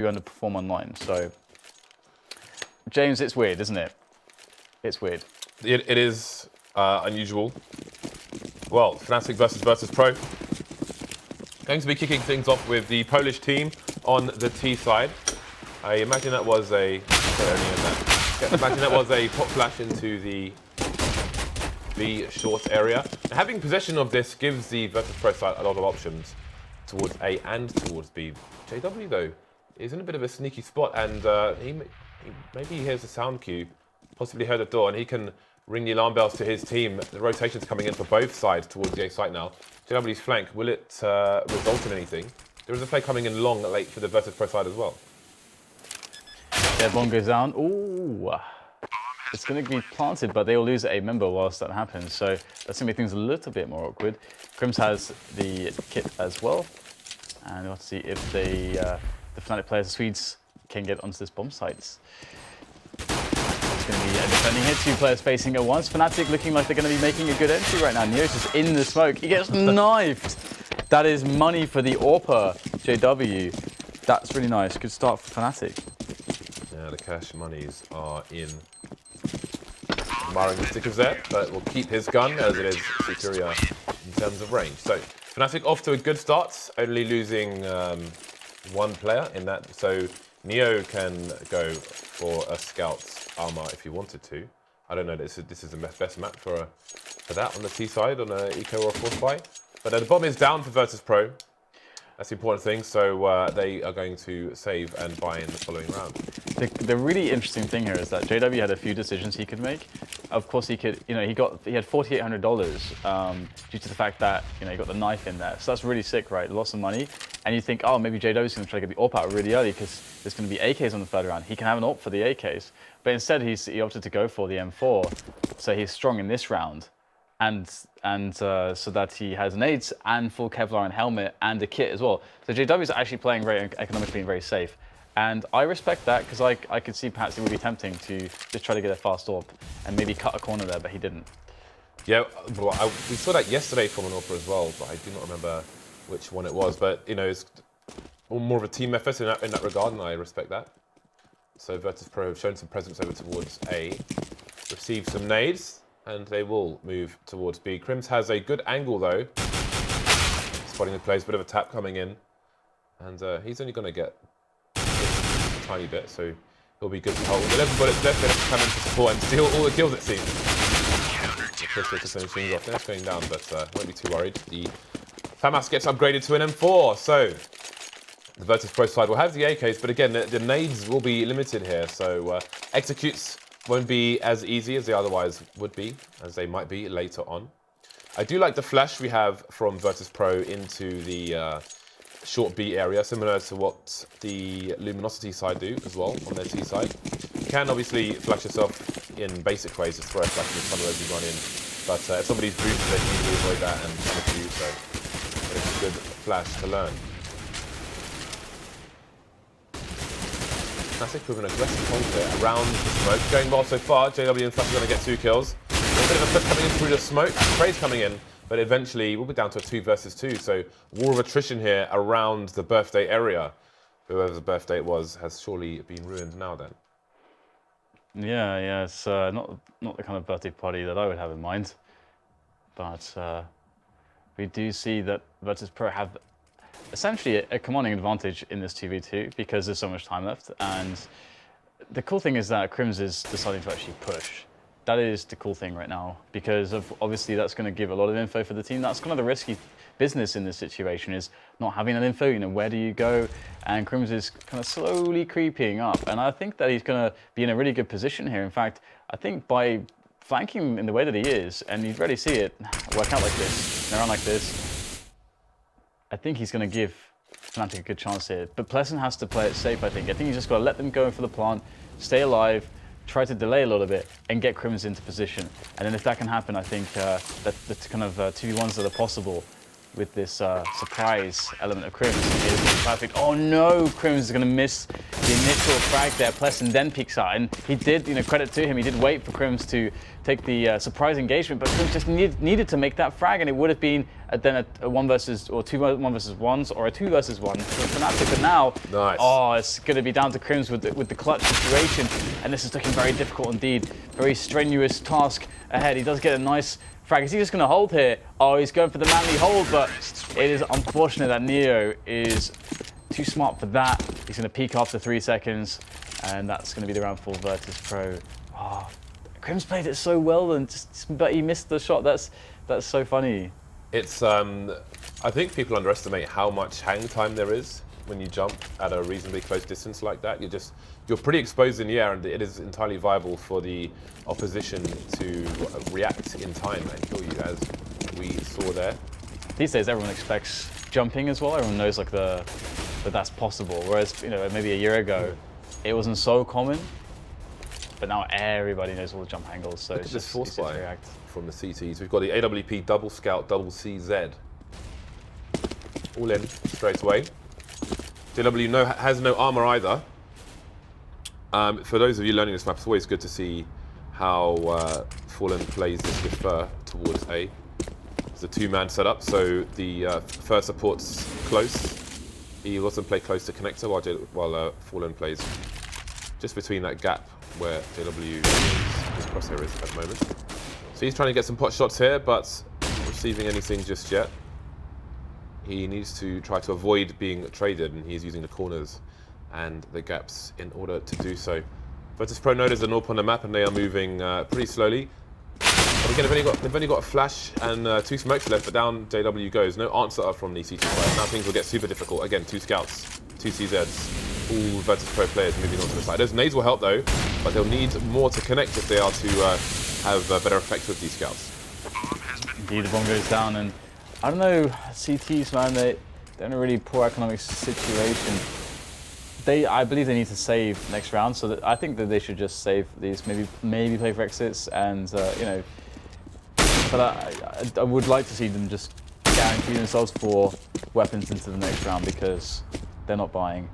underperform online. So, James, it's weird, isn't it? It's weird. It is unusual. Well, Fnatic versus Virtus.Pro. Going to be kicking things off with the Polish team on the T side. I imagine that was a pop flash into the B short area. And having possession of this gives the Virtus.Pro side a lot of options towards A and towards B. JW though is in a bit of a sneaky spot, and maybe he hears the sound cue, possibly heard the door, and he can ring the alarm bells to his team. The rotation's coming in for both sides towards the A site now. JW's flank, will it result in anything? There is a play coming in long late for the Virtus.Pro side as well. Yeah, bomb goes down. Ooh. It's going to be planted, but they will lose a member whilst that happens. So that's going to make things a little bit more awkward. Crims has the kit as well. And we'll have to see if the Fnatic players, the Swedes, can get onto this bomb site. It's going to be a defending hit. Two players facing at once. Fnatic looking like they're going to be making a good entry right now. Neo's just in the smoke. He gets knifed. That is money for the AWPer, JW. That's really nice. Good start for Fnatic. Yeah, the cash monies are in. Admiring the stickers there, but will keep his gun as it is superior in terms of range. So Fnatic off to a good start, only losing one player in that. So Neo can go for a scout's armor if he wanted to. I don't know. This is the best map for that on the T side on an eco or a force buy. But the bomb is down for Virtus.Pro. That's the important thing. So they are going to save and buy in the following round. The really interesting thing here is that JW had a few decisions he could make. Of course, he could, he had $4,800 due to the fact that, he got the knife in there. So that's really sick, right? Lots of money. And you think, oh, maybe JW's going to try to get the AWP out really early because there's going to be AKs on the third round. He can have an AWP for the AKs. But instead, he opted to go for the M4. So he's strong in this round. And so that he has nades and full Kevlar and helmet and a kit as well. So JW is actually playing very economically and very safe. And I respect that because I could see perhaps it would be tempting to just try to get a fast AWP and maybe cut a corner there, but he didn't. Yeah, well, we saw that yesterday from an AWPer as well, but I do not remember which one it was. But, it's more of a team effort in that regard, and I respect that. So Virtus.Pro have shown some presence over towards A, received some nades, and they will move towards B. Crims has a good angle though, spotting the plays, bit of a tap coming in, and he's only going to get a tiny bit, so he'll be good to hold. 11 bullets left, going to come in to support and steal all the kills it seems. Just finish things off. That's going down, but won't be too worried. The FAMAS gets upgraded to an M4, so the Virtus.Pro side will have the AKs, but again, the nades will be limited here, so executes won't be as easy as they otherwise would be, as they might be later on. I do like the flash we have from Virtus.Pro into the short B area, similar to what the Luminosity side do as well on their T side. You can obviously flash yourself in basic ways, just throw a flash in the tunnel as you run in. But if somebody's boosted, they can easily avoid that and punish you, so it's a good flash to learn. Fnatic with an aggressive hold there around the smoke. Going well so far. JW and Flash are going to get 2 kills. A bit of a flip coming in through the smoke. Spray's coming in, but eventually we'll be down to a 2 versus 2. So war of attrition here around the birthday area. Whoever the birthday it was has surely been ruined now then. Yeah, it's not the kind of birthday party that I would have in mind. But we do see that Virtus.Pro have essentially a commanding advantage in this 2v2 because there's so much time left. And the cool thing is that Crims is deciding to actually push. That is the cool thing right now, because obviously that's going to give a lot of info for the team. That's kind of the risky business in this situation, is not having that info. Where do you go? And Crims is kind of slowly creeping up. And I think that he's going to be in a really good position here. In fact, I think by flanking in the way that he is, and you'd already see it work out like this, around like this, I think he's going to give Fnatic a good chance here. But Pleasant has to play it safe, I think. I think he's just got to let them go for the plant, stay alive, try to delay a little bit, and get Crims into position. And then if that can happen, I think that the kind of 2v1s that are possible with this surprise element of Crims is perfect. Oh no, Crims is going to miss the initial frag there. Pleasant then peeks out, and he did, credit to him, he did wait for Crims to take the surprise engagement, but Crims just needed to make that frag, and it would have been then a 1 versus or 2 1 versus 1s or a 2 versus 1 for Fnatic. But now, nice. Oh, it's going to be down to Crims with the clutch situation, and this is looking very difficult indeed. Very strenuous task ahead. He does get a nice frag. Is he just going to hold here? Oh, he's going for the manly hold, but it is unfortunate that Neo is too smart for that. He's going to peek after 3 seconds, and that's going to be the round for Virtus.Pro. Oh, Crims played it so well, but he missed the shot. That's so funny. It's I think people underestimate how much hang time there is when you jump at a reasonably close distance like that. You're pretty exposed in the air, and it is entirely viable for the opposition to react in time and kill you, as we saw there. These days, everyone expects jumping as well. Everyone knows that that's possible. Whereas maybe a year ago, it wasn't so common. But now everybody knows all the jump angles, so Look it's at this just force easy to buy react. from the CTs. We've got the AWP double scout, double CZ. All in straight away. JW has no armor either. For those of you learning this map, it's always good to see how Fallen plays this with Fur towards A. It's a 2-man setup, so the Fur supports close. He will also play close to connector while Fallen plays just between that gap where JW his crosshair is at the moment. So he's trying to get some pot shots here, but not receiving anything just yet. He needs to try to avoid being traded, and he's using the corners and the gaps in order to do so. Virtus.Pro notice an AWP on the map, and they are moving pretty slowly. But again, they've only got a flash and 2 smokes left, but down JW goes. No answer from the CT side. Now things will get super difficult. Again, 2 scouts, 2 CZs. All Virtus.Pro players moving onto the side. Those nades will help though, but they'll need more to connect if they are to have a better effect with these scouts. Indeed, the bomb goes down, and I don't know, CTs, man, they're in a really poor economic situation. I believe they need to save next round, so I think that they should just save these, maybe play for exits, and but I would like to see them just guarantee themselves 4 weapons into the next round, because they're not buying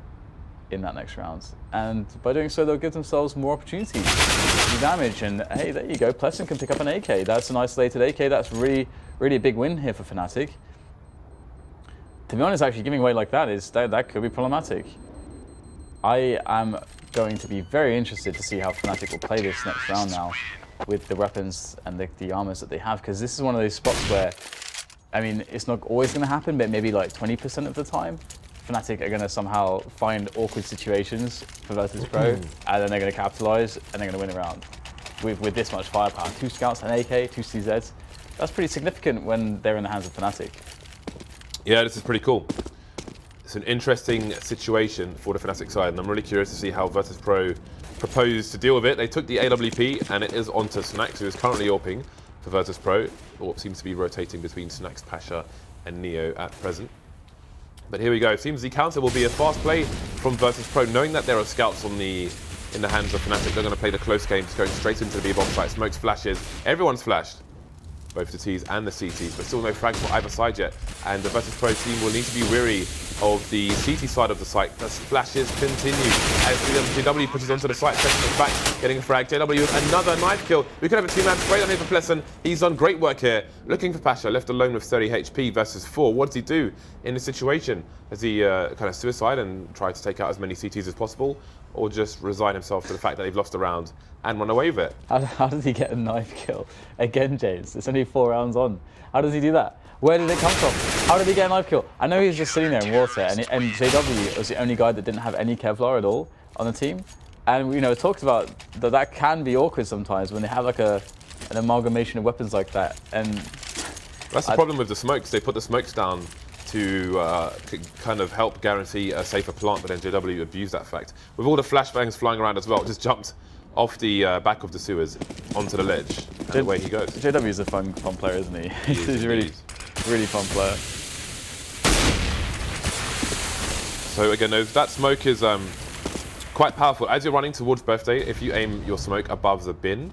in that next round, and by doing so they'll give themselves more opportunities to do damage. And hey, there you go, Pleasant can pick up an AK. That's an isolated AK. That's really a big win here for Fnatic. To be honest, actually giving away like that could be problematic. I am going to be very interested to see how Fnatic will play this next round now with the weapons and the armors that they have, because this is one of those spots where, I mean, it's not always going to happen, but maybe like 20% of the time Fnatic are going to somehow find awkward situations for Virtus.Pro, and then they're going to capitalize, and they're going to win a round. With this much firepower, 2 scouts, an AK, 2 CZs, that's pretty significant when they're in the hands of Fnatic. Yeah, this is pretty cool. It's an interesting situation for the Fnatic side, and I'm really curious to see how Virtus.Pro propose to deal with it. They took the AWP, and it is onto Snax, who is currently AWPing for Virtus.Pro. AWP seems to be rotating between Snax, Pasha, and Neo at present. But here we go. It seems the counter will be a fast play from Virtus.Pro, knowing that there are scouts in the hands of Fnatic. They're going to play the close game, just going straight into the B-bomb site. Smokes, flashes. Everyone's flashed, both the Ts and the CTs, but still no frags for either side yet. And the Virtus.Pro team will need to be weary of the CT side of the site. The flashes continue as JW pushes onto the site, pressing it back, getting a frag. JW with another knife kill. We could have a 2-man spray on here for Pleasant. He's done great work here. Looking for Pasha, left alone with 30 HP versus 4. What does he do in this situation? Does he kind of suicide and try to take out as many CTs as possible, or just resign himself to the fact that they've lost a round and run away with it? How does he get a knife kill? Again, James, it's only 4 rounds on. How does he do that? Where did it come from? How did he get a knife kill? I know he was just sitting there in water, and JW was the only guy that didn't have any Kevlar at all on the team. And talked about that can be awkward sometimes when they have like an amalgamation of weapons like that. And that's the problem with the smokes. They put the smokes down to kind of help guarantee a safer plant, but then JW abused that fact. With all the flashbangs flying around as well, just jumped off the back of the sewers onto the ledge, and away he goes. JW is a fun player, isn't he? He's a really fun player. So again, that smoke is quite powerful. As you're running towards Birthday, if you aim your smoke above the bin,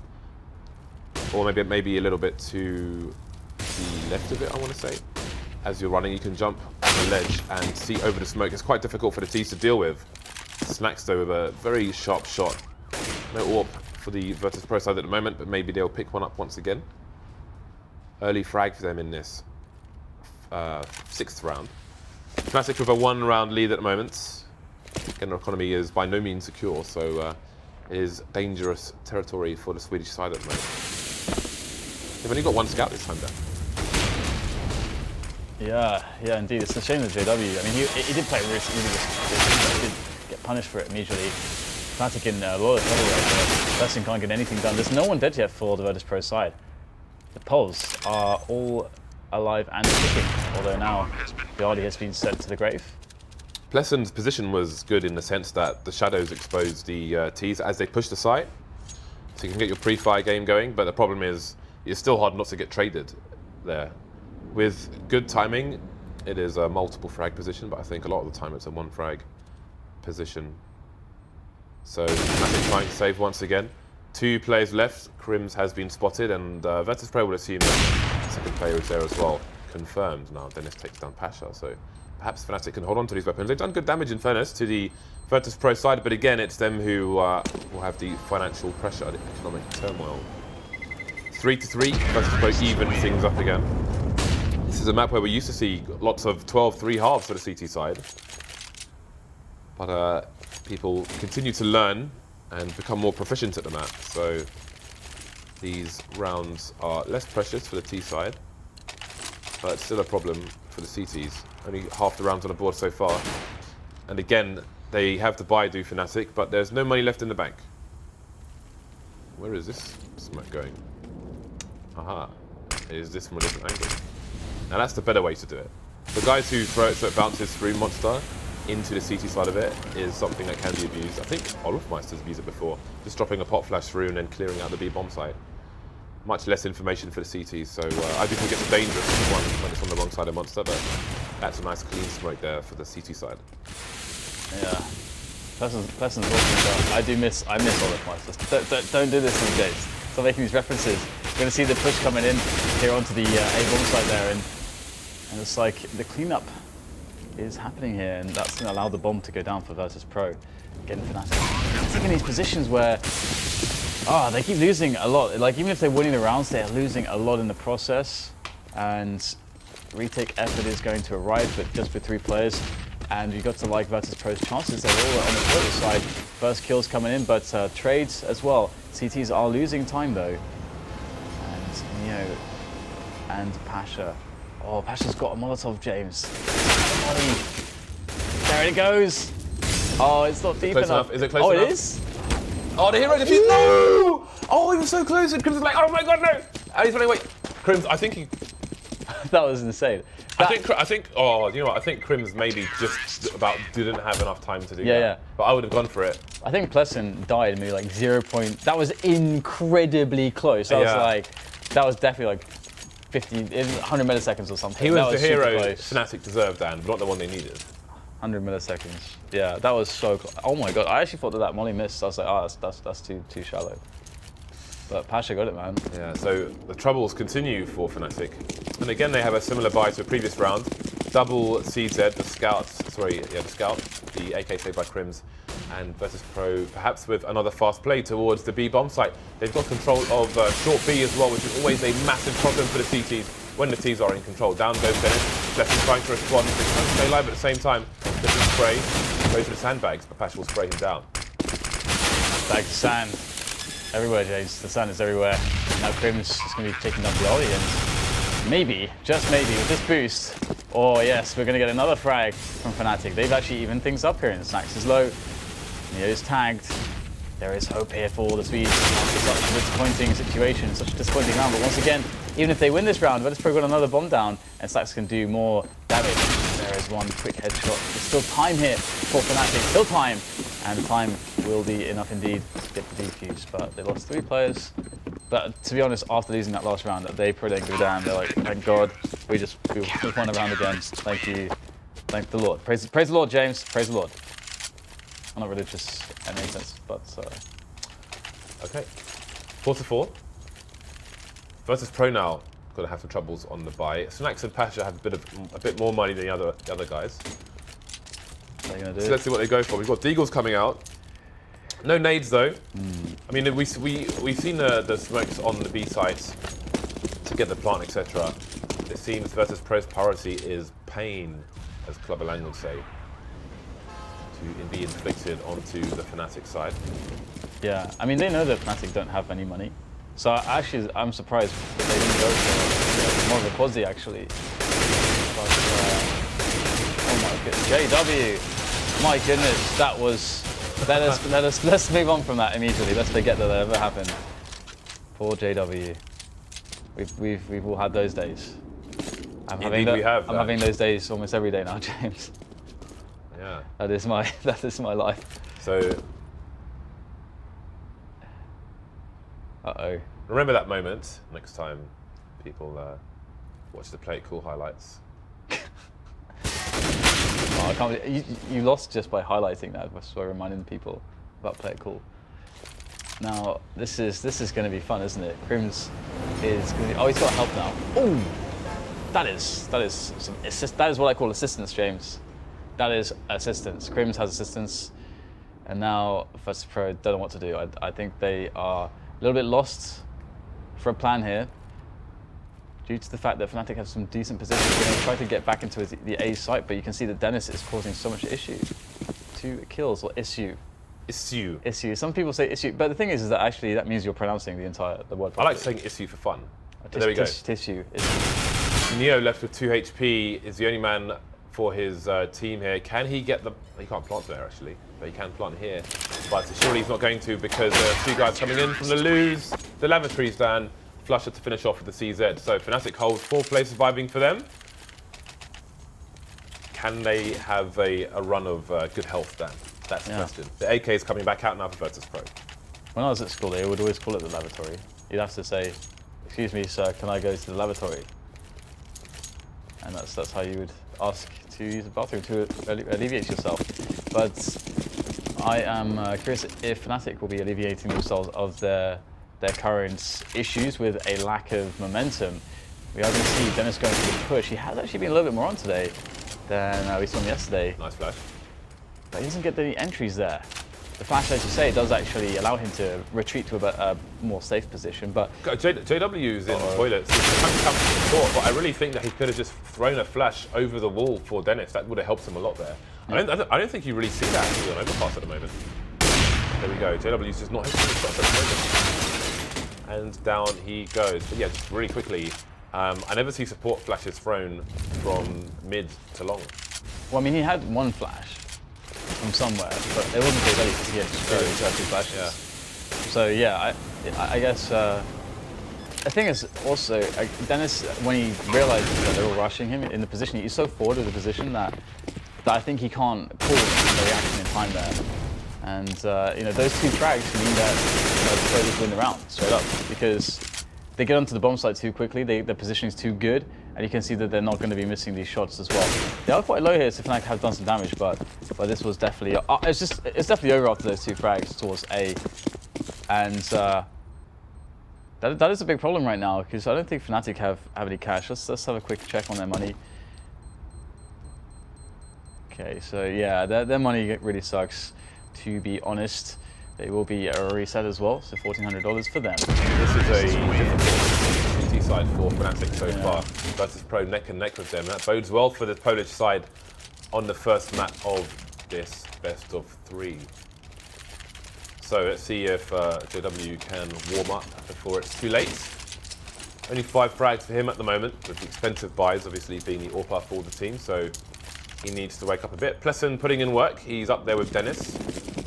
or maybe a little bit to the left of it, I want to say, as you're running, you can jump on the ledge and see over the smoke. It's quite difficult for the T's to deal with. Snacks though with a very sharp shot. No AWP for the Virtus.Pro side at the moment, but maybe they'll pick one up once again. Early frag for them in this 6th round. Fnatic with a 1-round lead at the moment. Again, their economy is by no means secure, so it is dangerous territory for the Swedish side at the moment. They've only got 1 scout this time, though. Yeah, indeed. It's a shame that JW. I mean, he did play really risky. He did get punished for it immediately. Fnatic in a lot of trouble right there. Blessing can't get anything done. There's no one dead yet for the Virtus.Pro side. The poles are all alive and kicking, although now the RD has been sent to the grave. Plesson's position was good in the sense that the shadows exposed the T's as they pushed the site. So you can get your pre-fire game going, but the problem is it's still hard not to get traded there. With good timing, it is a multiple frag position, but I think a lot of the time it's a 1 frag position. So Fnatic trying to save once again. 2 players left. Crims has been spotted, and Virtus.Pro would assume that the second player is there as well. Confirmed. Now Dennis takes down Pasha, so perhaps Fnatic can hold on to these weapons. They've done good damage in fairness to the Virtus.Pro side, but again, it's them who will have the financial pressure, the economic turmoil. 3-3, Virtus.Pro even things up again. This is a map where we used to see lots of 12-3 halves for the CT side. But people continue to learn and become more proficient at the map. So these rounds are less precious for the T side, but still a problem for the CTs. Only half the rounds on the board so far. And again, they have the buy do Fnatic, but there's no money left in the bank. Where is this smoke going? Aha. Is this from a different angle? Now that's the better way to do it. The guys who throw it so it bounces through Monster into the CT side of it is something that can be abused. I think Overpass abused it before, just dropping a pot flash through and then clearing out the B bomb site. Much less information for the CTs, so I do think it's a dangerous one when it's on the wrong side of Monster, but that's a nice clean smoke there for the CT side. Yeah, Plesson's awesome. I miss Overpass. Don't do this in the games. Stop making these references. You're going to see the push coming in here onto the A bomb site there, and it's like the cleanup is happening here, and that's going to allow the bomb to go down for Virtus.Pro. Getting Fnatic. It's like in these positions where they keep losing a lot. Like even if they're winning the rounds, they're losing a lot in the process. And retake effort is going to arrive, but just with 3 players. And you've got to like Virtus.Pro's chances. They're all on the total side. First kills coming in, but trades as well. CTs are losing time though. And Neo and Pasha. Oh, Pasha's got a Molotov, James. There it goes. Oh, it's not deep enough. Is it close enough? Oh, it is? Oh, the hero defeat. No! Oh, he was so close. And Crims was like, oh my god, no! And he's running away. Crims, I think he. That was insane. I think. Oh, you know what? I think Crims maybe just about didn't have enough time to do that. Yeah. But I would have gone for it. I think Plesson died maybe like 0. That was incredibly close. That was definitely like 100 milliseconds or something. He was the hero close. Fnatic deserved, Dan, but not the one they needed. 100 milliseconds. Yeah, that was so close. Oh my god, I actually thought that molly missed. I was like, oh, that's too shallow. But Pasha got it, man. Yeah, so the troubles continue for Fnatic. And again, they have a similar buy to a previous round. Double CZ, the scout, the AK saved by Crims, and Virtus.Pro perhaps with another fast play towards the B bomb site. They've got control of short B as well, which is always a massive problem for the CTs when the Ts are in control. Down goes Dennis, Blessing trying to respond, but trying to stay alive at the same time. Blessing spray, goes for the sandbags, but Pash will spray him down. Bags of sand. Everywhere, James. The sand is everywhere. Now Crims is going to be taking up the audience. Maybe, just maybe, with this boost, oh yes, we're going to get another frag from Fnatic. They've actually evened things up here, and Snacks is low. Neo's tagged. There is hope here for the Swedes. After such a disappointing situation, such a disappointing round. But once again, even if they win this round, Virtus.Pro got another bomb down, and Snacks can do more damage. There is one quick headshot. There's still time here for Fnatic. Still time. And time will be enough indeed to get the defuse. But they lost 3 players. But to be honest, after losing that last round, they probably didn't give a damn. They're like, thank God, we won a round again. Thank you. Thank the Lord. Praise the Lord, James. Praise the Lord. I'm not religious in any sense, but... Okay. 4-4. Virtus.Pro now going to have some troubles on the buy. Snacks and Pasha have a bit more money than the other guys. What are they gonna do? So let's see what they go for. We've got Deagles coming out. No nades though. I mean, we've seen the smokes on the B sites to get the plant, etc. It seems Virtus.Pro's priority is pain, as Clubber Lang would say, to be inflicted onto the Fnatic side. Yeah, I mean, they know that Fnatic don't have any money. So actually, I'm surprised that they didn't go for more of a quasi, actually. But, oh my goodness, JW, my goodness, that was... let's move on from that immediately. Let's forget that ever happened. Poor JW. We've all had those days. I'm having those days almost every day now, James. Yeah. That is my life. So. Uh-oh. Remember that moment next time people watch the Play It Cool highlights. Oh, I can't believe, you lost just by highlighting that, by reminding people about Play It Cool. Now, this is going to be fun, isn't it? Crims is going to be... Oh, he's got help now. Oh, that is what I call assistance, James. That is assistance. Crims has assistance, and now Virtus.Pro don't know what to do. I think they are a little bit lost for a plan here, due to the fact that Fnatic have some decent positions. They're going to try to get back into the A site, but you can see that Dennis is causing so much issue. 2 kills, or issue. Issue. Issue. Some people say issue, but the thing is that actually that means you're pronouncing the word properly. I like saying issue for fun. There we go. Tissue. Neo left with 2 HP, is the only man for his team here. Can he get the... He can't plant there, actually, but he can plant here. But surely he's not going to, because there are 2 guys coming in from the lose. The lavatory's down. Flusher to finish off with the CZ. So Fnatic holds 4th place surviving for them. Can they have a run of good health, Dan? That's the question. The AK is coming back out now for Virtus.Pro. When I was at school, they would always call it the lavatory. You'd have to say, "Excuse me, sir, can I go to the lavatory?" And that's how you would ask to use the bathroom to alleviate yourself. But I am curious if Fnatic will be alleviating themselves of their current issues with a lack of momentum. We are going to see Dennis going for the push. He has actually been a little bit more on today than we saw him yesterday. Nice flash. But he doesn't get any entries there. The flash, as you say, does actually allow him to retreat to a more safe position. But JW's in the toilets. But I really think that he could have just thrown a flash over the wall for Dennis. That would have helped him a lot there. Yeah. I don't think you really see that actually on Overpass at the moment. There we go. JW's just not hitting the shots at the moment. And down he goes. But yeah, just really quickly, I never see support flashes thrown from mid to long. Well, I mean, he had one flash from somewhere, but it wasn't very ready because he had just thrown 2 flashes. Yeah. So yeah, I guess the thing is also Dennis, when he realized that they were rushing him in the position, he's so forward of the position that I think he can't call the reaction in time there. And you know, those 2 frags mean that the Pro just win the round straight up, because they get onto the bomb site too quickly. Their positioning is too good, and you can see that they're not going to be missing these shots as well. They are quite low here, so Fnatic have done some damage, but this was definitely it's definitely over after those 2 frags towards A, and that is a big problem right now, because I don't think Fnatic have any cash. Let's have a quick check on their money. Okay, so yeah, their money really sucks. To be honest, they will be a reset as well, so $1,400 for them. This is a difficult CT side for Fnatic so far. Virtus.Pro neck and neck with them. That bodes well for the Polish side on the first map of this best of 3. So let's see if JW can warm up before it's too late. Only 5 frags for him at the moment, with the expensive buys obviously being the AWP for the team, so he needs to wake up a bit. Plessen putting in work. He's up there with Dennis.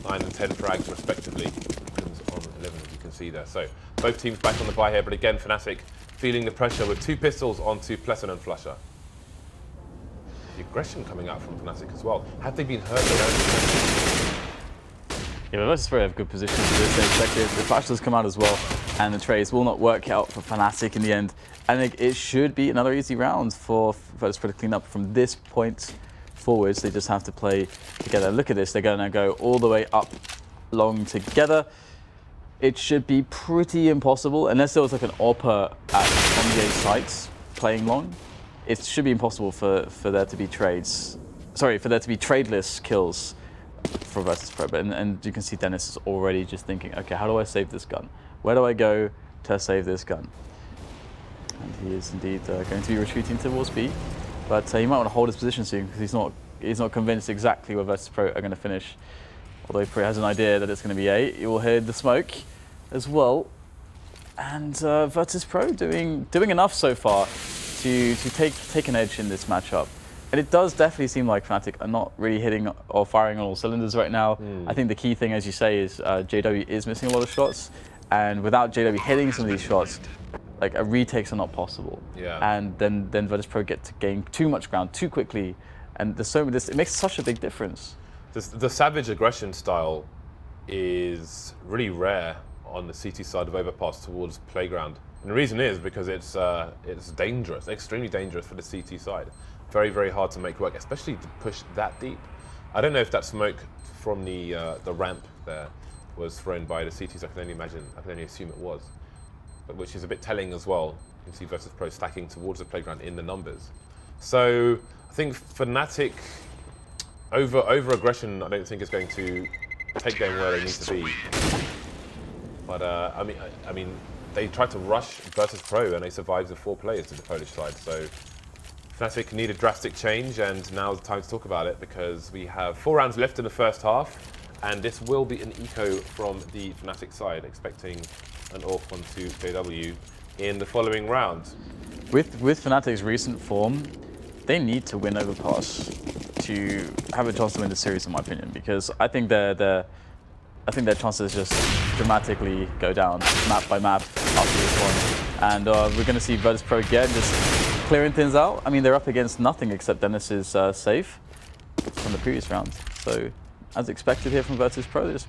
9 and 10 frags respectively. Comes on 11, as you can see there. So both teams back on the buy here, but again, Fnatic feeling the pressure with 2 pistols onto Plessen and Flusher. The aggression coming out from Fnatic as well. Have they been hurt around? Yeah, but Virtus.Pro have good positions for this. They expected the flash does come out as well, and the trades will not work out for Fnatic in the end. I think it should be another easy round for Virtus.Pro to clean up from this point forwards. They just have to play together. Look at this, they're going to go all the way up long together. it should be pretty impossible, unless there was like an AWPer at NBA sites playing long. It should be impossible for there to be trades. Sorry, for there to be tradeless kills for Virtus.Pro. And you can see Dennis is already just thinking, okay, how do I save this gun? Where do I go to save this gun? And he is indeed going to be retreating towards B, but he might want to hold his position soon because he's not convinced exactly where Virtus.Pro are going to finish. Although he probably has an idea that it's going to be A. You will hear the smoke as well. And Virtus.Pro doing enough so far to take an edge in this matchup. And it does definitely seem like Fnatic are not really hitting or firing on all cylinders right now. I think the key thing, as you say, is JW is missing a lot of shots. And without JW hitting some of these shots, like retakes are not possible. Yeah. And then Virtus.Pro get to gain too much ground too quickly. And there's it makes such a big difference. The savage aggression style is really rare on the CT side of Overpass towards Playground. And the reason is because it's dangerous, extremely dangerous for the CT side. Very, very hard to make work, especially to push that deep. I don't know if that smoke from the ramp there was thrown by the CTs. I can only assume it was, but which is a bit telling as well. You can see Virtus.Pro stacking towards the Playground in the numbers. So I think Fnatic over aggression, I don't think is going to take them where they need to be. But I mean, they tried to rush Virtus.Pro and they survived with 4 players to the Polish side. So Fnatic need a drastic change, and now's the time to talk about it because we have 4 rounds left in the first half, and this will be an eco from the Fnatic side, expecting an AWP onto JW in the following round. With Fnatic's recent form, they need to win Overpass to have a chance to win the series, in my opinion, because I think their chances just dramatically go down map by map after this one. And we're going to see Virtus.Pro again just clearing things out. I mean, they're up against nothing except Dennis's save from the previous round. So, as expected here from Virtus.Pro, they're just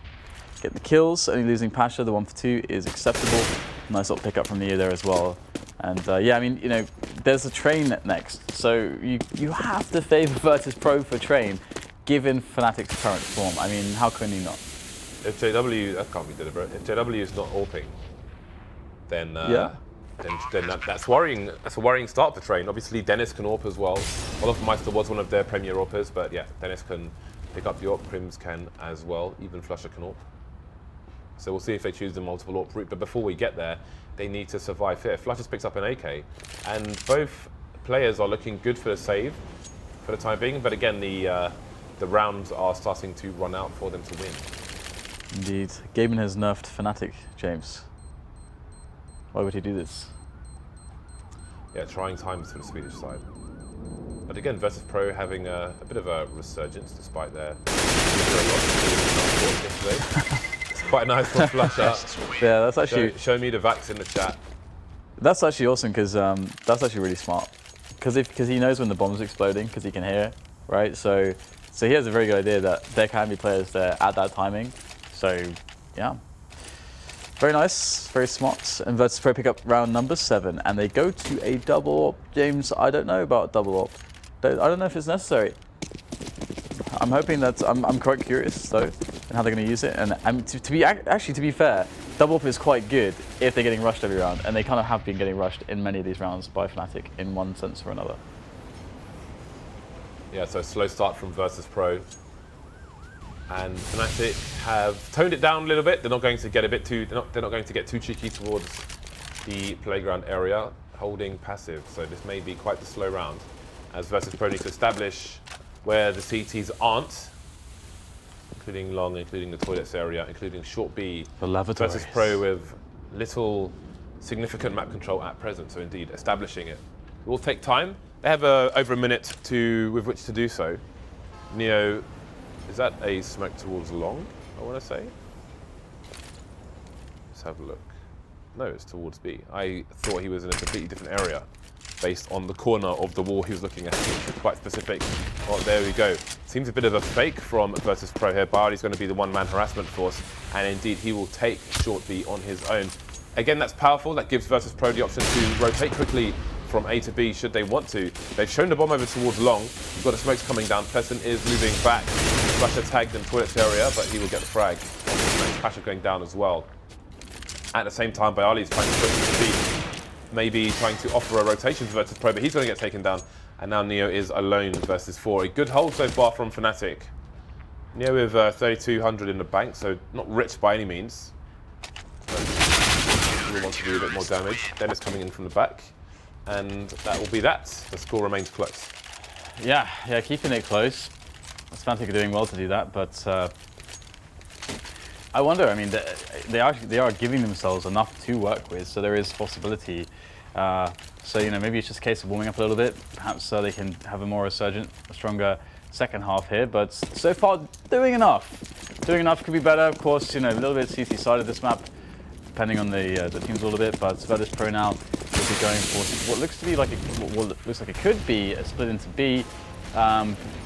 getting the kills, only losing Pasha. The 1 for 2 is acceptable. Nice little pickup from Neo there as well. And yeah, I mean, you know, there's a train next. So you have to favor Virtus.Pro for train, given Fnatic's current form. I mean, how can you not? If JW, that can't be deliberate. If JW is not AWPing, then yeah. Then that's worrying. That's a worrying start for Train. Obviously, Dennis can AWP as well. Olofmeister was one of their premier AWPers, but yeah, Dennis can pick up the AWP. Prims can as well. Even Flusher can AWP. So we'll see if they choose the multiple AWP route. But before we get there, they need to survive here. Flusher's picks up an AK, and both players are looking good for the save for the time being. But again, the rounds are starting to run out for them to win. Indeed. Gaben has nerfed Fnatic, James. Why would he do this? Yeah, trying times for the Swedish side. But again, Virtus.Pro having a bit of a resurgence despite their yesterday. It's quite a nice one, Flusher. Yeah, that's actually... Show me the vax in the chat. That's actually awesome, because that's actually really smart. Because he knows when the bomb's exploding, because he can hear it, right? So he has a very good idea that there can be players there at that timing. So, yeah. Very nice, very smart. And Virtus.Pro pick up round number 7, and they go to a double AWP. James, I don't know about double AWP. I don't know if it's necessary. I'm hoping that I'm quite curious though, in how they're going to use it. And to be fair, double AWP is quite good if they're getting rushed every round, and they kind of have been getting rushed in many of these rounds by Fnatic in one sense or another. Yeah, so slow start from Virtus.Pro. And Fnatic have toned it down a little bit. They're not going to get they're not going to get too cheeky towards the Playground area, holding passive. So this may be quite the slow round, as Virtus.Pro needs to establish where the CTs aren't, including long, including the toilets area, including short B. The lavatories. Virtus.Pro with little significant map control at present. So indeed, establishing it will take time. They have over a minute with which to do so. Neo. Is that a smoke towards long, I want to say? Let's have a look. No, it's towards B. I thought he was in a completely different area based on the corner of the wall he was looking at. Quite specific. Oh, there we go. Seems a bit of a fake from Virtus.Pro here. Bardi's going to be the one-man harassment force, and indeed he will take short B on his own. Again, that's powerful. That gives Virtus.Pro the option to rotate quickly from A to B should they want to. They've shown the bomb over towards long. You've got the smokes coming down. Pleasant is moving back. Flusher tagged in toilets area, but he will get the frag. Pasha going down as well. At the same time, Bialy's trying to push his feet, maybe trying to offer a rotation to Virtus.Pro, but he's going to get taken down. And now Neo is alone versus 4. A good hold so far from Fnatic. Neo with 3,200 in the bank, so not rich by any means. But he wants to do a bit more damage. Dennis coming in from the back. And that will be that. The score remains close. Yeah, keeping it close. Fnatic are doing well to do that, but I wonder. I mean, they are giving themselves enough to work with, so there is possibility. So maybe it's just a case of warming up a little bit. Perhaps they can have a more resurgent, a stronger second half here. But so far, doing enough. Doing enough could be better, of course. A little bit CT side of this map, depending on the teams a little bit. But Virtus.Pro now will be going for what looks to be like what looks like it could be a split into B.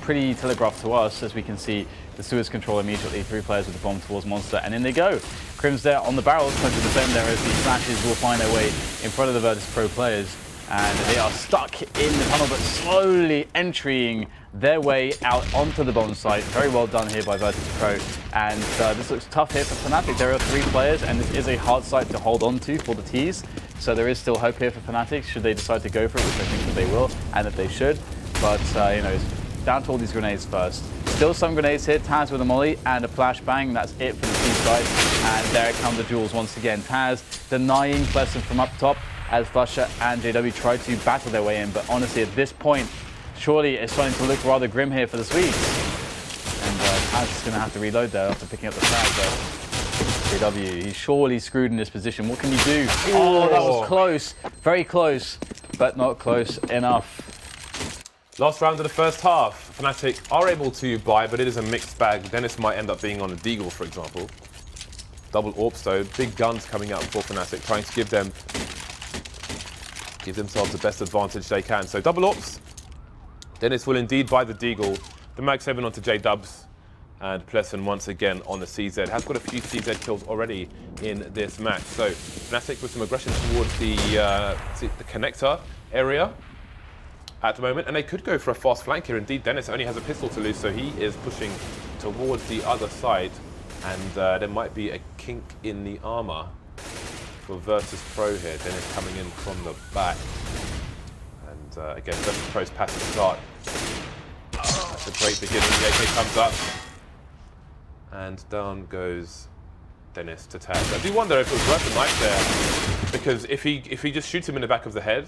Pretty telegraphed to us, as we can see the Suez control immediately. 3 players with the bomb towards Monster, and in they go. Crims there on the barrels, trying to defend there as the flashes will find their way in front of the Virtus.Pro players. And they are stuck in the tunnel, but slowly entering their way out onto the bomb site. Very well done here by Virtus.Pro. And this looks tough here for Fnatic. There are 3 players, and this is a hard site to hold on to for the T's. So there is still hope here for Fnatic, should they decide to go for it, which I think that they will, and that they should. But, it's down to all these grenades first. Still some grenades here. Taz with a molly and a flashbang. That's it for the T side. And there come the duels once again. Taz denying Pleasant from up top as flusha and JW try to battle their way in. But honestly, at this point, surely it's starting to look rather grim here for the Swedes. And Taz is going to have to reload there after picking up the flag. But JW, he's surely screwed in this position. What can you do? Oh, that was close. Very close, but not close enough. Last round of the first half, Fnatic are able to buy, but it is a mixed bag. Dennis might end up being on a Deagle, for example. Double AWPs though, big guns coming out for Fnatic, trying to give themselves the best advantage they can. So double AWPs. Dennis will indeed buy the Deagle. The Mag 7 onto J-Dubs. And Pleasant once again on the CZ. Has got a few CZ kills already in this match. So Fnatic with some aggression towards the connector area at the moment, and they could go for a fast flank here. Indeed, Dennis only has a pistol to lose, so he is pushing towards the other side, and there might be a kink in the armor for Virtus.Pro here. Dennis coming in from the back, and again, Virtus.Pro's passive start. That's a great beginning. The AK comes up, and down goes Dennis to Taz. I do wonder if it was worth the knife there, because if he just shoots him in the back of the head,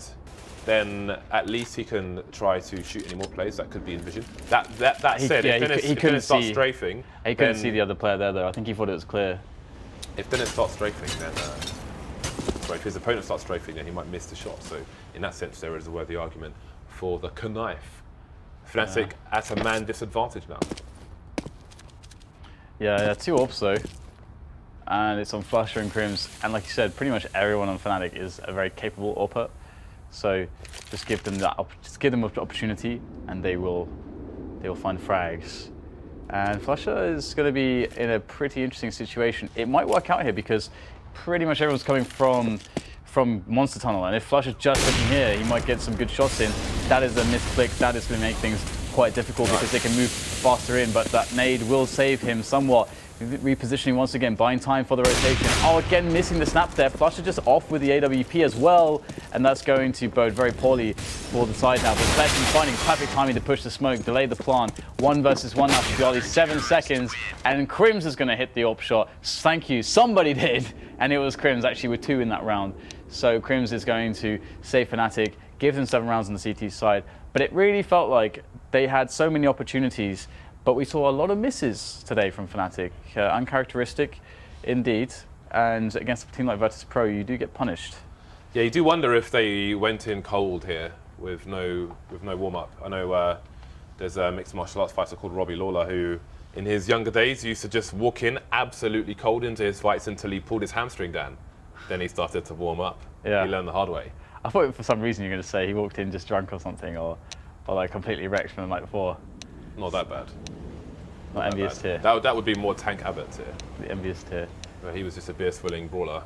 then at least he can try to shoot any more plays that could be envisioned. That said, if Dennis starts strafing... He couldn't see the other player there, though. I think he thought it was clear. If Dennis starts strafing, then... sorry, if his opponent starts strafing, then he might miss the shot. So in that sense, there is a worthy argument for the knife. Fnatic at a man disadvantage now. Yeah, 2 AWPs, though. And it's on flusha and Crims. And like you said, pretty much everyone on Fnatic is a very capable AWPer. So just give them that, opportunity, and they will find frags. And flusha is going to be in a pretty interesting situation. It might work out here because pretty much everyone's coming from Monster Tunnel, and if flusha's just looking here, he might get some good shots in. That is a misclick. That is going to make things quite difficult because they can move faster in. But that nade will save him somewhat. Repositioning once again, buying time for the rotation. Oh, again, missing the snap there. flusha just off with the AWP as well, and that's going to bode very poorly for the side now. But Pleasant finding perfect timing to push the smoke, delay the plant. 1 versus 1 now for Bialy, 7 seconds, and Crims is going to hit the AWP shot. Thank you, somebody did, and it was Crims actually with 2 in that round. So Crims is going to save Fnatic, give them 7 rounds on the CT side, but it really felt like they had so many opportunities. But we saw a lot of misses today from Fnatic, uncharacteristic indeed. And against a team like Virtus.Pro, you do get punished. Yeah, you do wonder if they went in cold here with no warm-up. I know there's a mixed martial arts fighter called Robbie Lawler who, in his younger days, used to just walk in absolutely cold into his fights until he pulled his hamstring down. Then he started to warm up. Yeah. He learned the hard way. I thought for some reason you were going to say he walked in just drunk or something, or like completely wrecked from the night before. Not that bad. Not envious tier. That would be more Tank Abbott tier. The envious tier. Where he was just a beer-swilling brawler.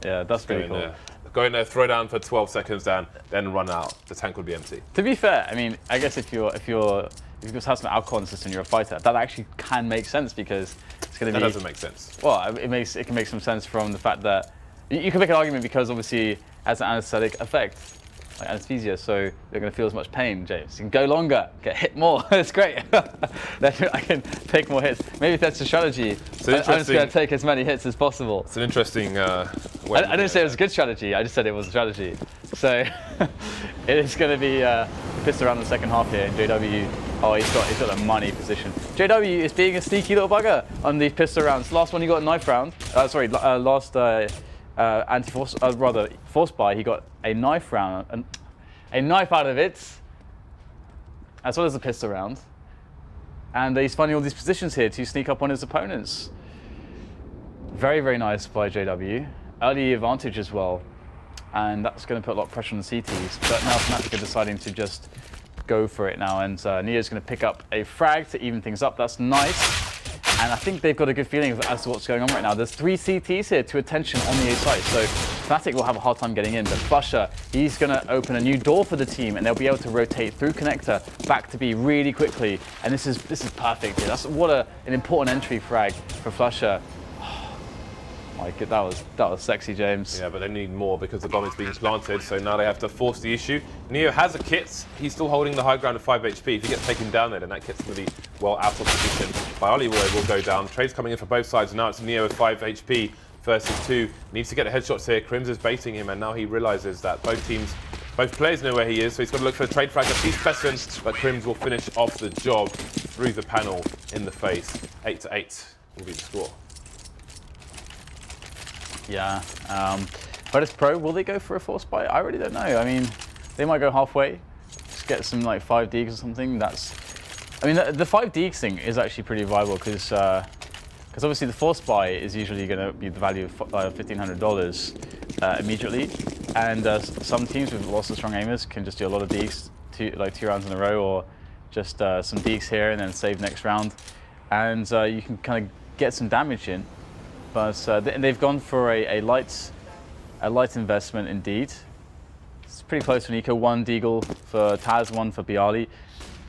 Yeah, that's pretty cool. Go in there, throw down for 12 seconds down, then run out. The tank would be empty. To be fair, I mean, I guess if you just have some alcohol in the system, you're a fighter. That actually can make sense because it's going to be. That doesn't make sense. Well, it can make some sense from the fact that You can make an argument because obviously it has an anesthetic effect, like anesthesia, so you're going to feel as much pain, James. You can go longer, get hit more. It's great. I can take more hits. Maybe that's a strategy. I'm just going to take as many hits as possible. It's an interesting way. I didn't say it was a good strategy. I just said it was a strategy. So it is going to be pissed around in the second half here. JW, oh, he's got a money position. JW is being a sneaky little bugger on these pistol rounds. Last one he got a knife round. Last anti-force, rather force buy, he got a knife round, a knife out of it, as well as a pistol round. And he's finding all these positions here to sneak up on his opponents. Very, very nice by JW. Early advantage as well. And that's going to put a lot of pressure on the CTs. But now Fnatic are deciding to just go for it now. And Neo's going to pick up a frag to even things up. That's nice. And I think they've got a good feeling as to what's going on right now. There's 3 CTs here to attention on the A site. So Fnatic will have a hard time getting in. But Flusher, he's going to open a new door for the team. And they'll be able to rotate through connector back to B really quickly. And this is perfect here. That's what an important entry frag for Flusher. Like that was sexy, James. Yeah, but they need more because the bomb is being planted, so now they have to force the issue. Neo has a kit. He's still holding the high ground of 5 HP. If he gets taken down there, then that kit's going to be well out of position. Bialy will go down. Trades coming in for both sides. Now it's Neo with 5 HP versus 2. Needs to get the headshots here. Crims is baiting him, and now he realizes that both players know where he is, so he's got to look for the trade frag. He's pressing, but Crims will finish off the job through the panel in the face. 8-8 will be the score. Yeah, Virtus.Pro, will they go for a force buy? I really don't know. I mean, they might go halfway, just get some like 5 deeks or something. I mean, the 5 deeks thing is actually pretty viable because obviously the force buy is usually going to be the value of $1,500 immediately, and some teams with lots of strong aimers can just do a lot of deeks, 2 rounds in a row, or just some deeks here and then save next round, and you can kind of get some damage in. But they've gone for a light investment indeed. It's pretty close to an eco. 1 deagle for Taz, 1 for Bialy,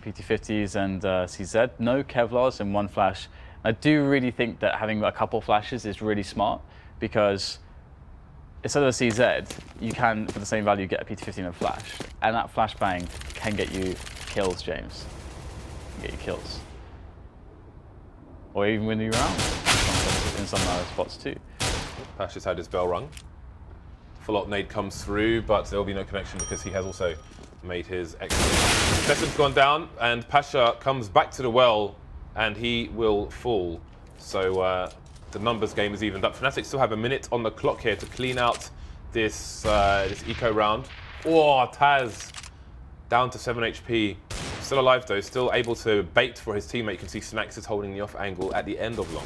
PT50s and CZ. No Kevlars and 1 flash. I do really think that having a couple flashes is really smart because instead of a CZ, you can, for the same value, get a PT50 and a flash. And that flashbang can get you kills, James. Can get you kills. Or even win you rounds in some other spots too. Pash has had his bell rung. Full-op nade comes through, but there will be no connection because he has also made his exit. Session's gone down, and Pasha comes back to the well, and he will fall. So the numbers game is evened up. Fnatic still have a minute on the clock here to clean out this this eco round. Oh, Taz down to 7 HP. Still alive though, still able to bait for his teammate. You can see Snacks is holding the off angle at the end of long.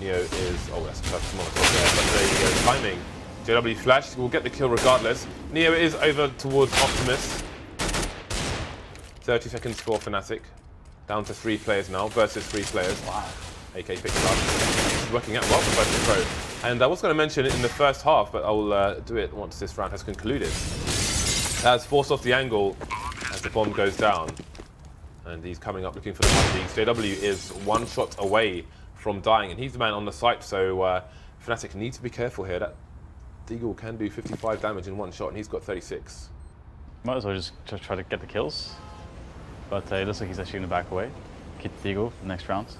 Neo is, oh, that's a perfect Molotov there, but there you go, timing. JW flash will get the kill regardless. Neo is over towards Optimus. 30 seconds for Fnatic. Down to 3 players now versus 3 players. Wow. AK picked it up. It's working out well for Virtus.Pro. And I was going to mention it in the first half, but I will do it once this round has concluded. Has forced off the angle as the bomb goes down. And he's coming up looking for the 1 JW is 1 shot away from dying, and he's the man on the site, so Fnatic needs to be careful here. That Deagle can do 55 damage in 1 shot, and he's got 36. Might as well just try to get the kills. But it looks like he's actually going to back away. Keep the Deagle for the next round.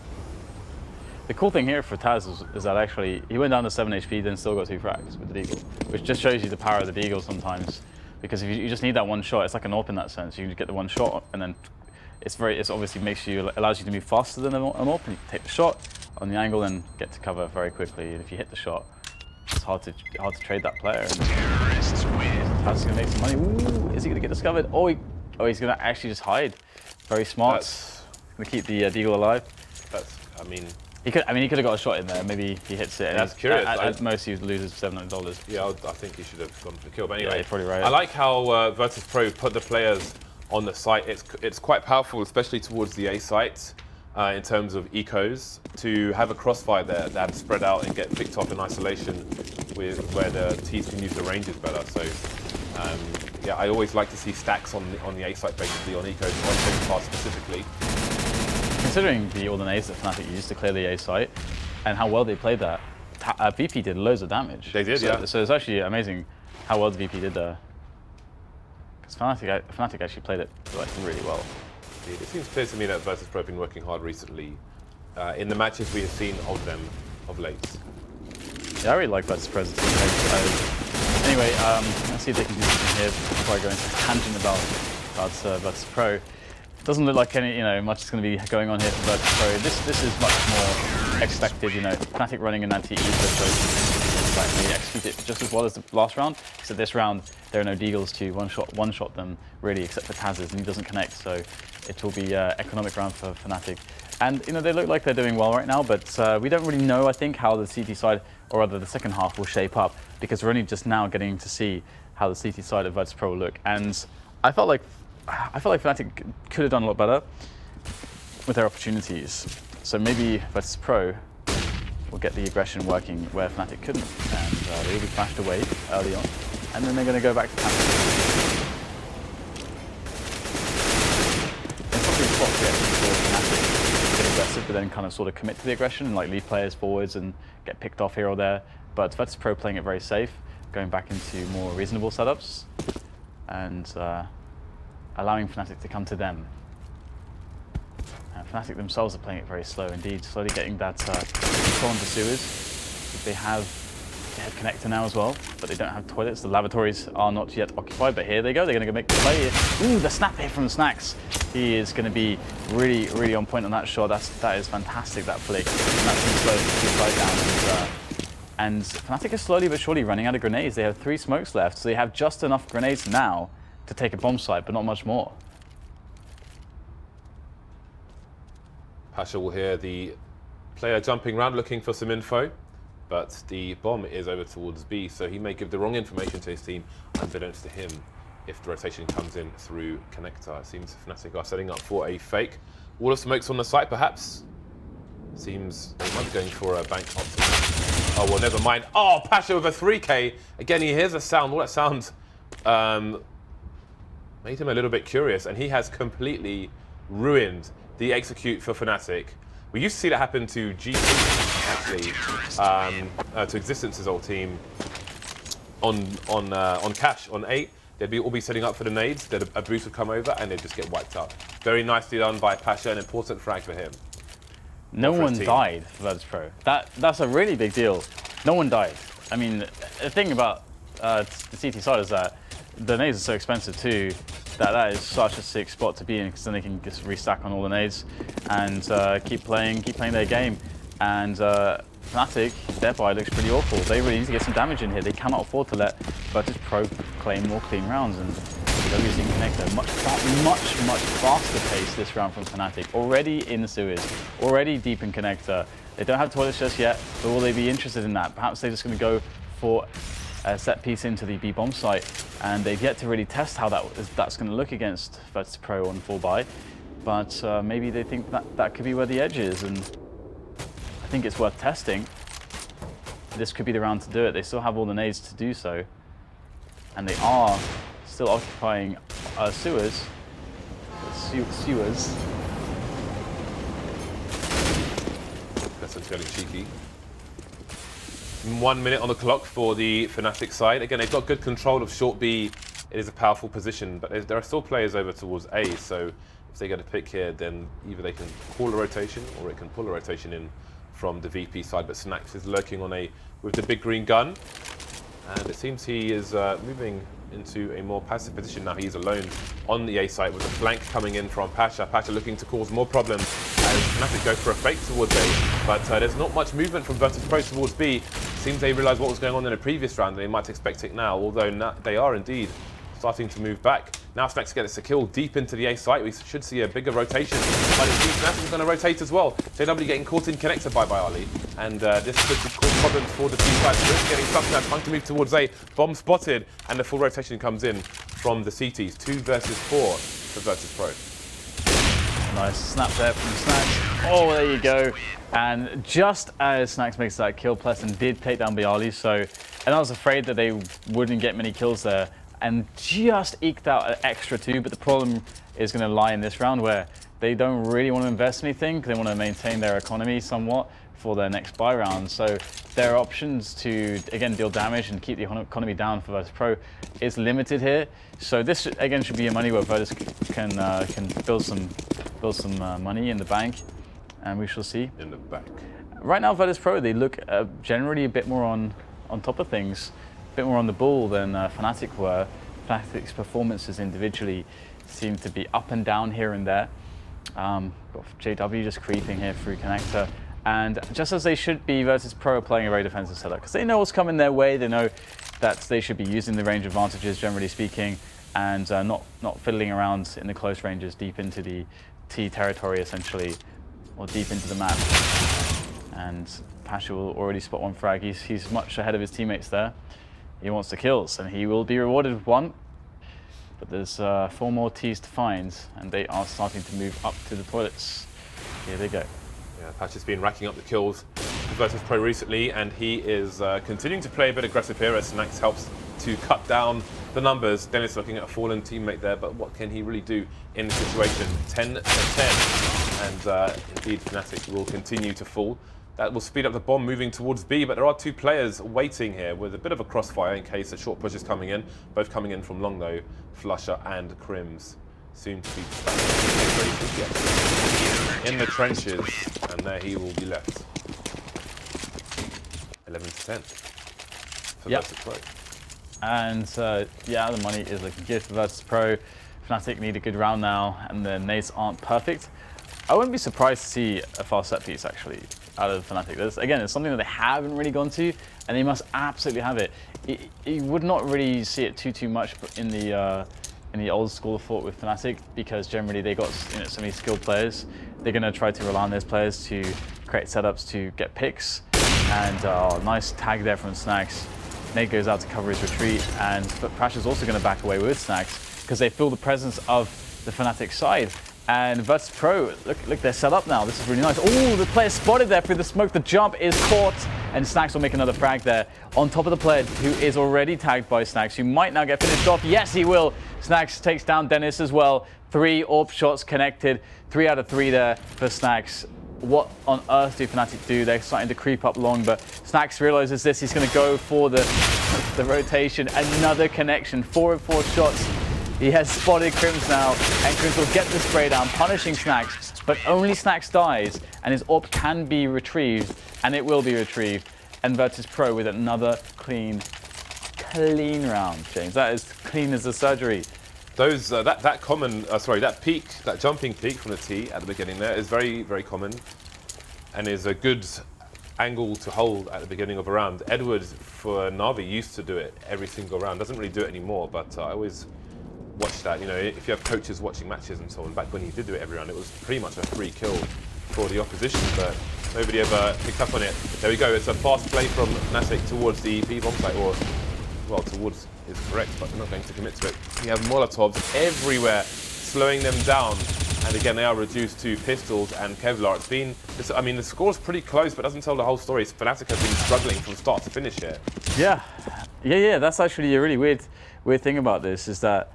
The cool thing here for Taz is that actually he went down to 7 HP, then still got 2 frags with the Deagle, which just shows you the power of the Deagle sometimes. Because if you just need that 1 shot, it's like an AWP in that sense. You get the 1 shot, and then it's obviously allows you to move faster than an AWP, and you can take the shot on the angle and get to cover very quickly. And if you hit the shot, it's hard to trade that player. Taz is going to make some money. Ooh, is he going to get discovered? Oh, he's going to actually just hide. Very smart. Going to keep the Deagle alive. He could have got a shot in there. Maybe he hits it. That's curious. At most, he loses $700. Yeah, I think he should have gone for the kill. But anyway, yeah, you're probably right. I like how Virtus.Pro put the players on the site. It's quite powerful, especially towards the A site, in terms of ecos, to have a crossfire there that spread out and get picked off in isolation, where the T's can use the ranges better. So yeah, I always like to see stacks on the A site, basically on ecos, on part specifically. Considering all the nades that Fnatic used to clear the A site and how well they played that, VP did loads of damage. They did, yeah. So it's actually amazing how well the VP did there. Because Fnatic actually played it like really well. It seems clear to me that Virtus.Pro have been working hard recently in the matches we have seen of them of late. Yeah, I really like Virtus.Pro's team. Anyway, let's see if they can do something here before I go into a tangent about Virtus.Pro. Doesn't look like much is going to be going on here for Virtus.Pro. This is much more expected. Fnatic running an anti-Ether, so they execute it just as well as the last round. So this round, there are no Deagles to one-shot them really, except for Taz's, and he doesn't connect. So it will be economic round for Fnatic. And they look like they're doing well right now, but we don't really know, I think, how the CT side, or rather the second half, will shape up, because we're only just now getting to see how the CT side of Virtus.Pro will look. And I felt like Fnatic could have done a lot better with their opportunities. So maybe Virtus.Pro will get the aggression working where Fnatic couldn't, and they will be flashed away early on, and then they're going to go back to Fnatic. It's probably a spot for Fnatic to get aggressive, but then kind of sort of commit to the aggression and like leave players forwards and get picked off here or there. But Virtus.Pro playing it very safe, going back into more reasonable setups, and allowing Fnatic to come to them. Fnatic themselves are playing it very slow indeed, slowly getting that control on the sewers. They have connector now as well, but they don't have toilets. The lavatories are not yet occupied, but here they go. They're going to go make the play here. Ooh, the snap here from Snacks. He is going to be really, really on point on that shot. That is fantastic, that flick. And that's him slowly to slide down. And Fnatic is slowly but surely running out of grenades. They have 3 smokes left, so they have just enough grenades now to take a bomb site, but not much more. Pasha will hear the player jumping around looking for some info, but the bomb is over towards B, so he may give the wrong information to his team, unbeknownst to him, if the rotation comes in through connector. It seems Fnatic are setting up for a fake. Wall of smokes on the site, perhaps. Seems they might be going for a bank option. Oh, well, never mind. Oh, Pasha with a 3K. Again, he hears a sound. All that sound made him a little bit curious, and he has completely ruined the execute for Fnatic. We used to see that happen to GC, actually, to Existence's old team on Cash, on 8. They'd all be setting up for the nades, then a boost would come over, and they'd just get wiped up. Very nicely done by Pasha, an important frag for him. No one died for Virtus.Pro. That's a really big deal. No one died. I mean, the thing about the CT side is that the nades are so expensive too, that is such a sick spot to be in, because then they can just restack on all the nades and keep playing their game. And Fnatic, their buy looks pretty awful. They really need to get some damage in here. They cannot afford to let Virtus.Pro claim more clean rounds. And they're using connector much faster pace this round from Fnatic. Already in the sewers, already deep in connector. They don't have toilets just yet, but will they be interested in that? Perhaps they're just going to go for a set piece into the B bomb site, and they've yet to really test how that's going to look against Virtus.Pro on full buy. But maybe they think that could be where the edge is, and I think it's worth testing. This could be the round to do it. They still have all the nades to do so, and they are still occupying sewers. Sewers. That's fairly cheeky. 1 minute on the clock for the Fnatic side. Again, they've got good control of short B. It is a powerful position, but there are still players over towards A, so if they get a pick here, then either they can call a rotation or it can pull a rotation in from the VP side. But Snacks is lurking on with the big green gun, and it seems he is moving into a more passive position now. He's alone on the A site with a flank coming in from Pasha. Pasha looking to cause more problems as Fnatic go for a fake towards A, but there's not much movement from Virtus.Pro towards B. Seems they realised what was going on in the previous round, and they might expect it now, although they are indeed starting to move back. Now Snacks gets a kill deep into the A site. We should see a bigger rotation, but indeed Snacks is going to rotate as well. JW getting caught in connector by Ali, and this could cause problems for the team side. Risk getting stuck now, trying to move towards A. Bomb spotted, and the full rotation comes in from the CTs. 2 versus 4 for Virtus.Pro. Nice snap there from Snacks. Oh, there you go. And just as Snacks makes that kill, Pleasant did take down Bialy, and I was afraid that they wouldn't get many kills there, and just eked out an extra 2, but the problem is going to lie in this round where they don't really want to invest anything, because they want to maintain their economy somewhat, for their next buy round. So their options to, again, deal damage and keep the economy down for Virtus.Pro is limited here. So this, again, should be a money where Virtus can build some money in the bank, and we shall see. In the back. Right now, Virtus.Pro, they look generally a bit more on top of things, a bit more on the ball than Fnatic were. Fnatic's performances individually seem to be up and down here and there. Got JW just creeping here through connector. And just as they should be, Virtus.Pro are playing a very defensive setup because they know what's coming their way. They know that they should be using the range advantages, generally speaking, and not fiddling around in the close ranges deep into the T territory, essentially, or deep into the map. And Pasha will already spot one frag. He's much ahead of his teammates there. He wants the kills, and he will be rewarded with one. But there's 4 more Ts to find, and they are starting to move up to the toilets. Here they go. Yeah, Patch has been racking up the kills for Virtus.Pro recently, and he is continuing to play a bit aggressive here as Snax helps to cut down the numbers. Dennis looking at a fallen teammate there, but what can he really do in the situation? 10 to 10, and indeed Fnatic will continue to fall. That will speed up the bomb moving towards B, but there are 2 players waiting here with a bit of a crossfire in case a short push is coming in. Both coming in from long though, Flusher and Crims. Soon to be in the trenches, and there he will be left. 11 to 10 for Virtus.Pro. And yeah, the money is looking good for Virtus.Pro. Fnatic need a good round now, and the nades aren't perfect. I wouldn't be surprised to see a fast set piece actually out of Fnatic. Again, it's something that they haven't really gone to, and they must absolutely have it. You would not really see it too much in the old school of thought with Fnatic, because generally they got so many skilled players. They're going to try to rely on those players to create setups to get picks. And nice tag there from Snax. Nate goes out to cover his retreat, and Prash is also going to back away with Snax because they feel the presence of the Fnatic side. And Virtus.Pro, look, they're set up now. This is really nice. Oh, the player spotted there through the smoke. The jump is caught, and Snax will make another frag there on top of the player who is already tagged by Snax, who might now get finished off. Yes, he will. Snax takes down Dennis as well. 3 AWP shots connected. 3 out of 3 there for Snax. What on earth do Fnatic do? They're starting to creep up long, but Snax realizes this. He's going to go for the rotation. Another connection. 4 of 4 shots. He has spotted Crims now, and Crims will get the spray down, punishing Snax, but only Snax dies, and his AWP can be retrieved, and it will be retrieved. And Virtus.Pro with another clean round, James. That is clean as a surgery. Those that peak, that jumping peak from the T at the beginning there is very, very common, and is a good angle to hold at the beginning of a round. Edward for Na'Vi used to do it every single round. Doesn't really do it anymore, but I always watch that. You know, if you have coaches watching matches and so on, back when he did do it every round, it was pretty much a free kill for the opposition, but nobody ever picked up on it. There we go. It's a fast play from Fnatic towards the B bomb site, or well, towards is correct, but they're not going to commit to it. We have Molotovs everywhere, slowing them down, and again they are reduced to pistols and Kevlar. It's been, I mean, the score's pretty close, but doesn't tell the whole story. Fnatic has been struggling from start to finish here. Yeah. That's actually a really weird thing about this, is that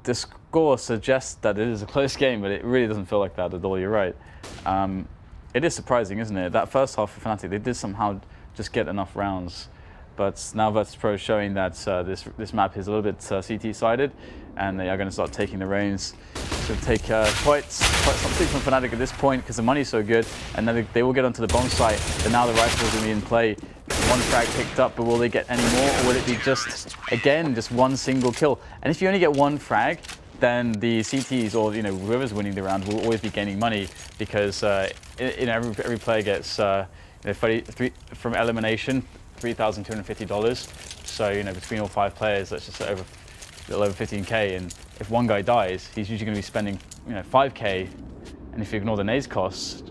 the score suggests that it is a close game, but it really doesn't feel like that at all. You're right. It is surprising, isn't it? That first half of Fnatic, they did somehow just get enough rounds. But now Virtus.Pro is showing that this map is a little bit CT-sided, and they are going to start taking the reins. So take quite something from Fnatic at this point, because the money's so good, and then they will get onto the bomb site, and now the rifles will be in play. 1 frag picked up, but will they get any more, or will it be just one single kill? And if you only get 1 frag, then the CTs, or whoever's winning the round, will always be gaining money, because every player gets from elimination $3,250. So between all 5 players, that's just a little over 15k. And if one guy dies, he's usually going to be spending 5k. And if you ignore the nades costs,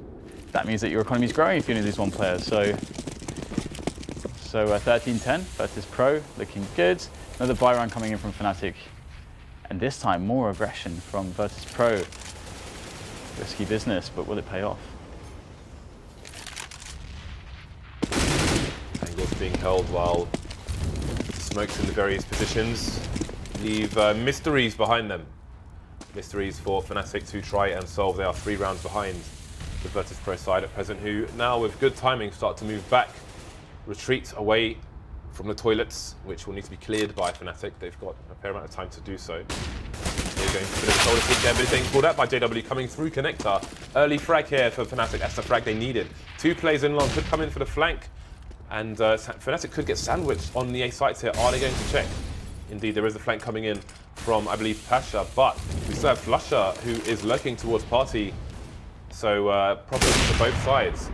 that means that your economy is growing if you only lose 1 player. So 13-10, Virtus.Pro looking good. Another buy round coming in from Fnatic, and this time more aggression from Virtus.Pro. Risky business, but will it pay off? Angles being held while smokes in the various positions leave mysteries behind them. Mysteries for Fnatic to try and solve. They are 3 rounds behind the Virtus.Pro side at present, who now with good timing start to move back, retreat away from the toilets, which will need to be cleared by Fnatic. They've got a fair amount of time to do so. They're going for a bit of a shoulder pick there, but it's being pulled out by JW coming through connector. Early frag here for Fnatic. That's the frag they needed. 2 players in long could come in for the flank, and Fnatic could get sandwiched on the A sites here. Are they going to check? Indeed, there is a flank coming in from, I believe, Pasha, but we still have Flusher, who is lurking towards Party. So problems for both sides.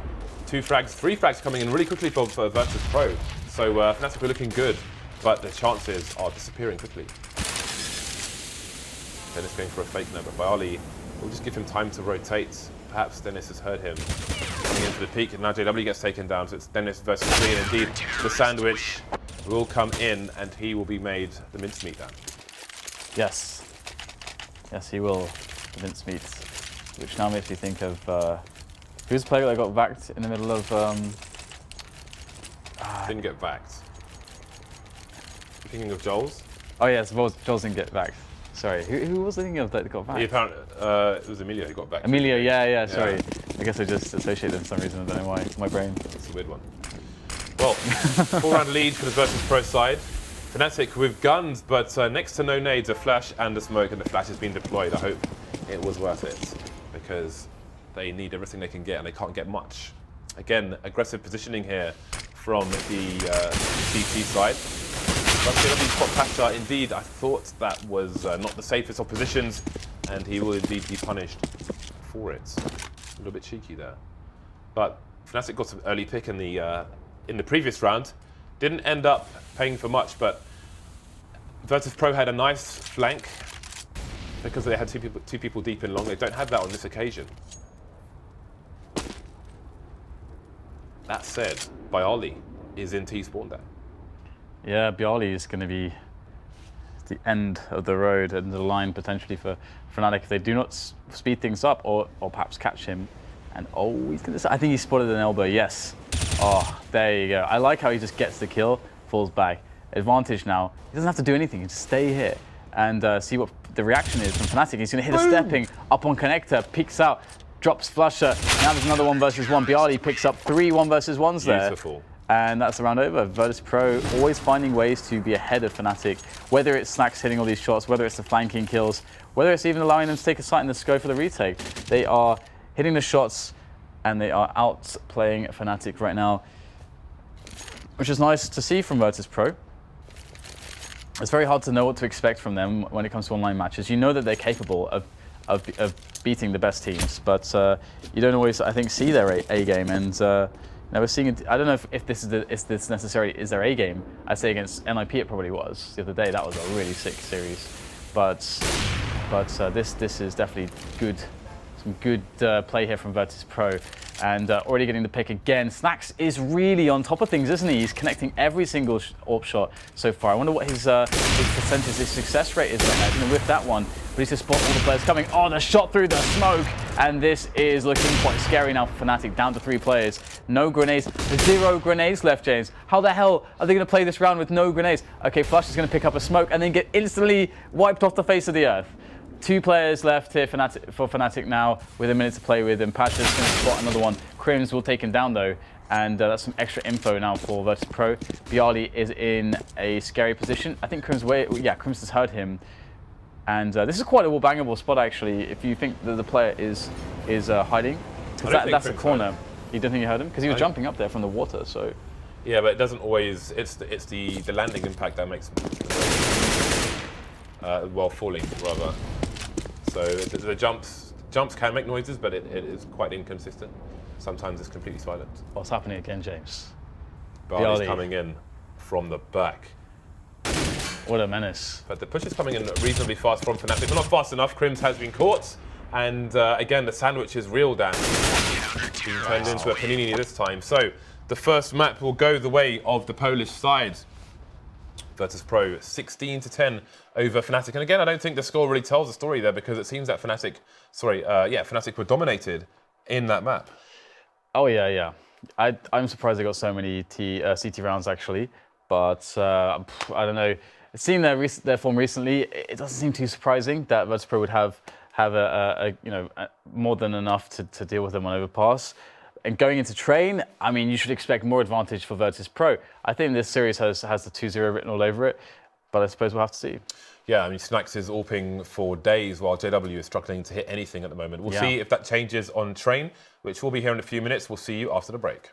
2 frags, 3 frags coming in really quickly for Virtus.Pro. So Fnatic are looking good, but the chances are disappearing quickly. Dennis going for a fake now, but Bialy will just give him time to rotate. Perhaps Dennis has heard him coming in for the peak, and now JW gets taken down, so it's Dennis versus 3, and indeed the sandwich will come in, and he will be made the mincemeat then. Yes. Yes, he will, the mincemeat. Which now makes me think of, who's the player that got backed in the middle of... Didn't get backed. You're thinking of Joel's? Oh yes, Joel's didn't get backed. Sorry, who was I thinking of that got backed? It was Emilio who got backed. Emilio, yeah, sorry. I guess I just associated them for some reason, I don't know why, my brain. It's a weird one. Well, 4-round lead for the Virtus.Pro side. Fnatic with guns, but next to no nades, a flash and a smoke, and the flash has been deployed. I hope it was worth it, because they need everything they can get, and they can't get much. Again, aggressive positioning here from the CT side. But JW spot Pasha, indeed, I thought that was not the safest of positions, and he will indeed be punished for it. A little bit cheeky there. But Fnatic got some early pick in the previous round. Didn't end up paying for much, but Virtus.Pro had a nice flank because they had two people deep in long. They don't have that on this occasion. That said, Bialy is in T-spawn there. Yeah, Bialy is going to be the end of the road and the line potentially for Fnatic if they do not speed things up or perhaps catch him. And oh, he's going to. I think he spotted an elbow. Yes. Oh, there you go. I like how he just gets the kill, falls back. Advantage now. He doesn't have to do anything. He just stay here and see what the reaction is from Fnatic. He's going to hit a stepping up on connector, peeks out, drops Flusher. Now there's another 1v1. Bialy picks up 3 1v1s there. Beautiful. And that's the round over. Virtus.Pro always finding ways to be ahead of Fnatic, whether it's Snacks hitting all these shots, whether it's the flanking kills, whether it's even allowing them to take a sight and just go for the retake. They are hitting the shots and they are outplaying Fnatic right now, which is nice to see from Virtus.Pro. It's very hard to know what to expect from them when it comes to online matches. You know that they're capable of beating the best teams, but you don't always, I think, see their A game. And now we're seeing it. I don't know if this is necessarily is their A game. I'd say against NIP it probably was the other day. That was a really sick series, but this is definitely good. Some good play here from Virtus.Pro, and already getting the pick again. Snacks is really on top of things, isn't he? He's connecting every single AWP shot so far. I wonder what his percentage, his success rate is right now. He's going to whiff that one, but he's to spot all the players coming. Oh, the shot through the smoke, and this is looking quite scary now for Fnatic. Down to 3 players, no grenades, 0 grenades left, James. How the hell are they going to play this round with no grenades? Okay, Flush is going to pick up a smoke and then get instantly wiped off the face of the earth. 2 players left here for Fnatic now, with a minute to play with, and Pasha's going to spot another one. Crims will take him down though, and that's some extra info now for Virtus.Pro. Bialy is in a scary position. I think Crims has heard him, and this is quite a bangable spot actually. If you think that the player is hiding, because that's a corner. You don't think you heard him? Because he was jumping up there from the water. So yeah, but it doesn't always. It's the landing impact that makes while falling rather. So the jumps can make noises, but it is quite inconsistent. Sometimes it's completely silent. What's happening again, James? Bialy's coming in from the back. What a menace. But the push is coming in reasonably fast from Fnatic, but not fast enough. Crims has been caught. And again, the sandwich is real damage. Being turned into a panini this time. So the first map will go the way of the Polish side. Virtus.Pro 16-10 over Fnatic. And again, I don't think the score really tells the story there, because it seems that Fnatic were dominated in that map. Oh yeah. I'm surprised they got so many CT rounds actually, but I don't know. Seeing their form recently, it doesn't seem too surprising that Virtus.Pro would have have more than enough to deal with them on Overpass. And going into train, I mean, you should expect more advantage for Virtus.Pro. I think this series has the 2-0 written all over it, but I suppose we'll have to see. Yeah, I mean, Snacks is AWPing for days while JW is struggling to hit anything at the moment. We'll see if that changes on train, which will be here in a few minutes. We'll see you after the break.